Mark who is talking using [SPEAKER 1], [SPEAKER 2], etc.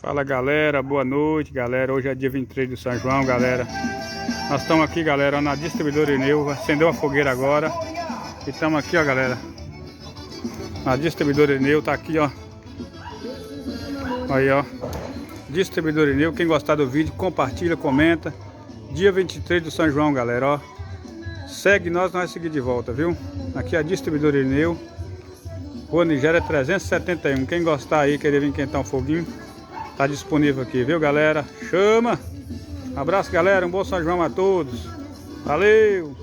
[SPEAKER 1] Fala galera, boa noite galera. Hoje é dia 23 de São João, galera. Nós estamos aqui, galera, na distribuidora Ineu. Acendeu a fogueira agora. E estamos aqui, ó, galera. A distribuidora Ineu tá aqui, ó. Aí, ó. Distribuidora Ineu. Quem gostar do vídeo, compartilha, comenta. Dia 23 de São João, galera, ó. Segue nós vamos seguir de volta, viu? Aqui é a distribuidora Ineu. Rua Nigéria 371. Quem gostar aí, querer vir quentar um foguinho, tá disponível aqui, viu, galera? Chama! Abraço, galera. Um bom São João a todos. Valeu!